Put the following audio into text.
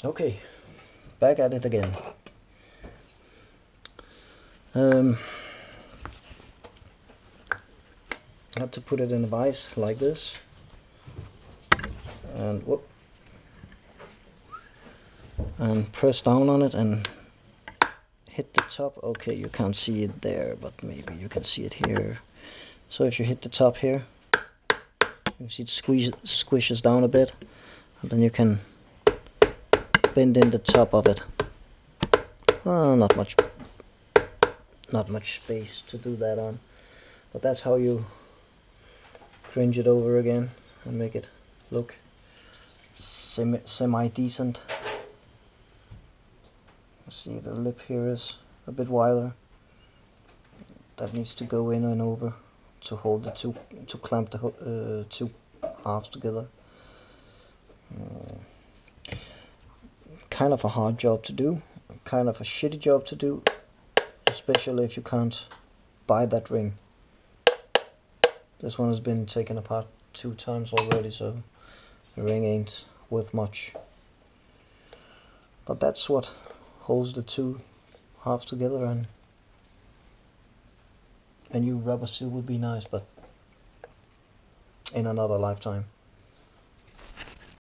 Okay, back at it again. I have to put it in a vise like this, and whoop, and press down on it and hit the top. Okay, you can't see it there, but maybe you can see it here. So if you hit the top here, you can see it squishes down a bit, and then you can bend in the top of it. Not much space to do that on, but that's how you fringe it over again and make it look semi decent. See, the lip here is a bit wider. That needs to go in and over to hold the two, to clamp the two halves together. Kind of a hard job to do, kind of a shitty job to do, especially if you can't buy that ring. This one has been taken apart 2 times already, so the ring ain't worth much. But that's what holds the two halves together, and a new rubber seal would be nice, but in another lifetime.